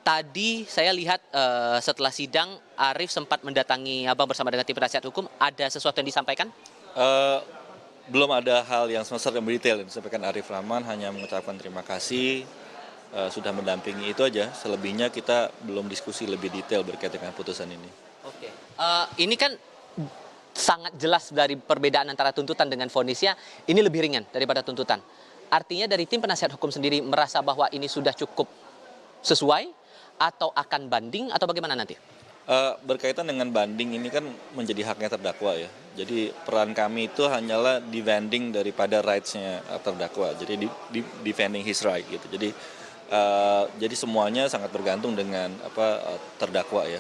tadi saya lihat setelah sidang Arief sempat mendatangi Abang bersama dengan tim penasihat hukum. Ada sesuatu yang disampaikan? Eh, Belum ada hal yang semester yang detail yang disampaikan Arief Rahman, hanya mengucapkan terima kasih sudah mendampingi, itu aja. Selebihnya kita belum diskusi lebih detail berkaitan dengan putusan ini. Oke. Ini kan sangat jelas dari perbedaan antara tuntutan dengan vonisnya, ini lebih ringan daripada tuntutan. Artinya dari tim penasihat hukum sendiri merasa bahwa ini sudah cukup sesuai atau akan banding atau bagaimana nanti? Berkaitan dengan banding ini kan menjadi haknya terdakwa ya. Jadi peran kami itu hanyalah defending daripada rights-nya terdakwa. Jadi defending his right gitu. Jadi semuanya sangat bergantung dengan terdakwa ya.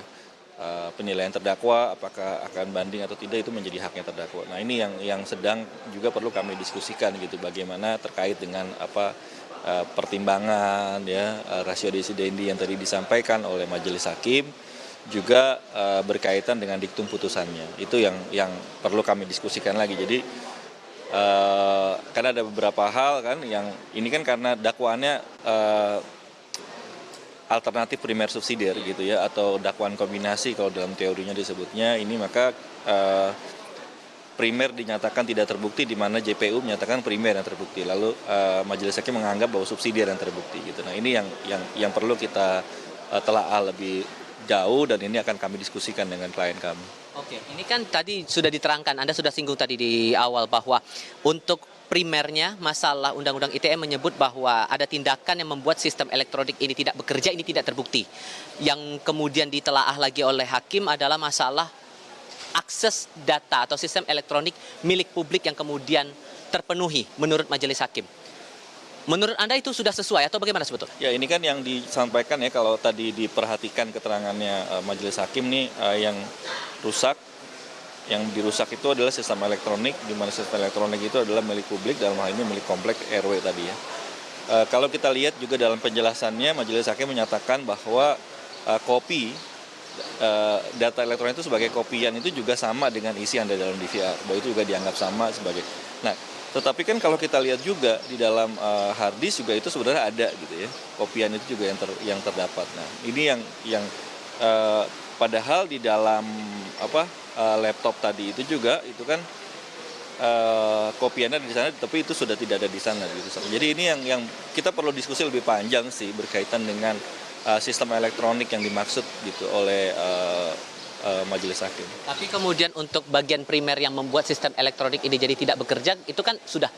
Penilaian terdakwa apakah akan banding atau tidak itu menjadi haknya terdakwa. Nah, ini yang sedang juga perlu kami diskusikan gitu, bagaimana terkait dengan pertimbangan ya, ratio decidendi yang tadi disampaikan oleh majelis hakim, juga berkaitan dengan diktum putusannya. Itu yang perlu kami diskusikan lagi. Jadi karena ada beberapa hal kan yang ini kan karena dakwaannya alternatif primer subsidiar gitu ya, atau dakwaan kombinasi kalau dalam teorinya disebutnya ini, maka primer dinyatakan tidak terbukti, di mana JPU menyatakan primer yang terbukti, lalu majelis hakim menganggap bahwa subsidiar yang terbukti gitu. Nah, ini yang perlu kita telaah lebih jauh, dan ini akan kami diskusikan dengan klien kami. Oke, ini kan tadi sudah diterangkan, Anda sudah singgung tadi di awal bahwa untuk primernya masalah Undang-Undang ITE menyebut bahwa ada tindakan yang membuat sistem elektronik ini tidak bekerja, ini tidak terbukti. Yang kemudian ditelaah lagi oleh hakim adalah masalah akses data atau sistem elektronik milik publik yang kemudian terpenuhi menurut majelis hakim. Menurut Anda itu sudah sesuai atau bagaimana sebetulnya? Ya, ini kan yang disampaikan ya, kalau tadi diperhatikan keterangannya majelis hakim nih, yang rusak, yang dirusak itu adalah sistem elektronik, di mana sistem elektronik itu adalah milik publik, dalam hal ini milik komplek RW tadi ya. Kalau kita lihat juga dalam penjelasannya, majelis hakim menyatakan bahwa kopi data elektronik itu sebagai kopian itu juga sama dengan isi yang ada dalam DVR, bahwa itu juga dianggap sama sebagai. Nah, tetapi kan kalau kita lihat juga di dalam hard disk juga itu sebenarnya ada gitu ya, kopian itu juga yang terdapat. Nah, ini yang padahal di dalam laptop tadi itu juga itu kan kopiannya ada di sana, tapi itu sudah tidak ada di sana gitu. Jadi ini yang kita perlu diskusi lebih panjang sih berkaitan dengan sistem elektronik yang dimaksud gitu oleh majelis hakim. Tapi kemudian untuk bagian primer yang membuat sistem elektronik ini jadi tidak bekerja, itu kan sudah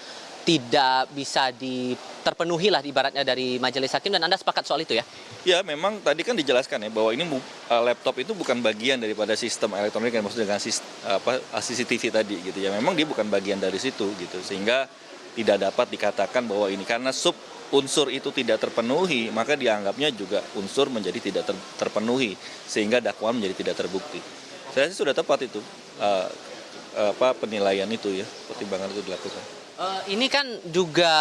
tidak bisa terpenuhi lah ibaratnya dari majelis hakim, dan Anda sepakat soal itu ya? Ya, memang tadi kan dijelaskan ya bahwa ini laptop itu bukan bagian daripada sistem elektronik yang maksud dengan CCTV tadi gitu ya. Memang dia bukan bagian dari situ gitu, sehingga tidak dapat dikatakan bahwa ini karena unsur itu tidak terpenuhi, maka dianggapnya juga unsur menjadi tidak terpenuhi, sehingga dakwaan menjadi tidak terbukti. Saya sih sudah tepat itu penilaian itu ya, pertimbangan itu dilakukan. Ini kan juga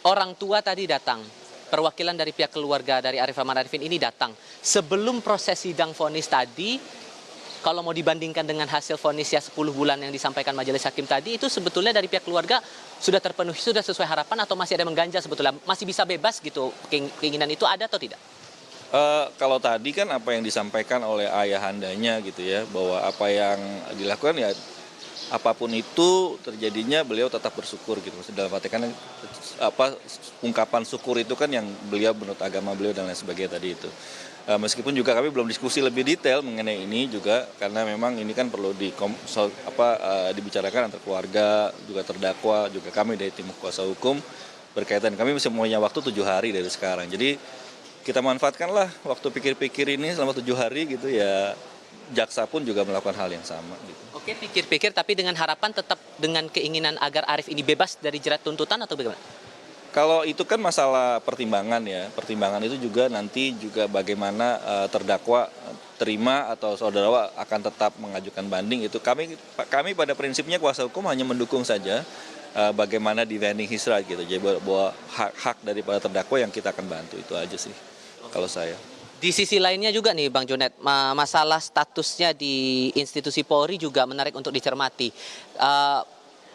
orang tua tadi datang, perwakilan dari pihak keluarga dari Arief Rahman Arifin ini datang. Sebelum proses sidang vonis tadi, kalau mau dibandingkan dengan hasil vonis ya 10 bulan yang disampaikan majelis hakim tadi, itu sebetulnya dari pihak keluarga sudah terpenuhi, sudah sesuai harapan, atau masih ada yang mengganjal sebetulnya? Masih bisa bebas gitu, keinginan itu ada atau tidak? Kalau tadi kan apa yang disampaikan oleh ayahandanya gitu ya, bahwa apa yang dilakukan ya apapun itu terjadinya beliau tetap bersyukur gitu. Maksudnya dalam arti kan ungkapan syukur itu kan yang beliau menurut agama beliau dan lain sebagainya tadi itu. Meskipun juga kami belum diskusi lebih detail mengenai ini juga, karena memang ini kan perlu dibicarakan antar keluarga, juga terdakwa, juga kami dari tim kuasa hukum berkaitan. Kami masih punya waktu 7 hari dari sekarang. Jadi kita manfaatkanlah waktu pikir-pikir ini selama 7 hari gitu ya. Jaksa pun juga melakukan hal yang sama gitu. Oke, pikir-pikir tapi dengan harapan tetap dengan keinginan agar Arief ini bebas dari jerat tuntutan atau bagaimana? Kalau itu kan masalah pertimbangan ya. Pertimbangan itu juga nanti juga bagaimana terdakwa terima atau saudara akan tetap mengajukan banding, itu kami pada prinsipnya kuasa hukum hanya mendukung saja bagaimana defending his right gitu. Jadi bahwa hak daripada terdakwa yang kita akan bantu, itu aja sih kalau saya. Di sisi lainnya juga nih Bang Jonet, masalah statusnya di institusi Polri juga menarik untuk dicermati.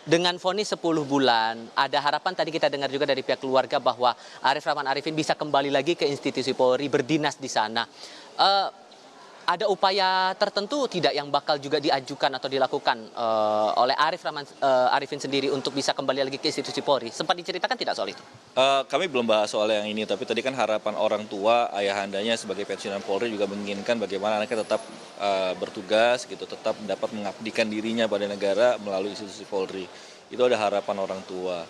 dengan vonis 10 bulan, ada harapan tadi kita dengar juga dari pihak keluarga bahwa Arif Rahman Arifin bisa kembali lagi ke institusi Polri, berdinas di sana. Eh, ada upaya tertentu tidak yang bakal juga diajukan atau dilakukan oleh Arif Rahman Arifin sendiri untuk bisa kembali lagi ke institusi Polri? Sempat diceritakan tidak soal itu? Kami belum bahas soal yang ini, tapi tadi kan harapan orang tua, ayahandanya sebagai pensiunan Polri juga menginginkan bagaimana anaknya tetap bertugas, gitu, tetap dapat mengabdikan dirinya pada negara melalui institusi Polri. Itu ada harapan orang tua.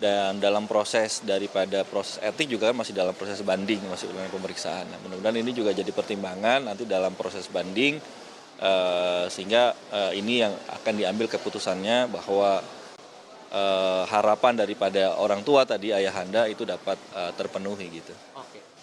Dan dalam proses daripada proses etik juga masih dalam proses banding, masih dalam pemeriksaan. Nah, mudah-mudahan ini juga jadi pertimbangan nanti dalam proses banding, sehingga ini yang akan diambil keputusannya bahwa harapan daripada orang tua tadi, ayahanda itu dapat terpenuhi gitu. Oke.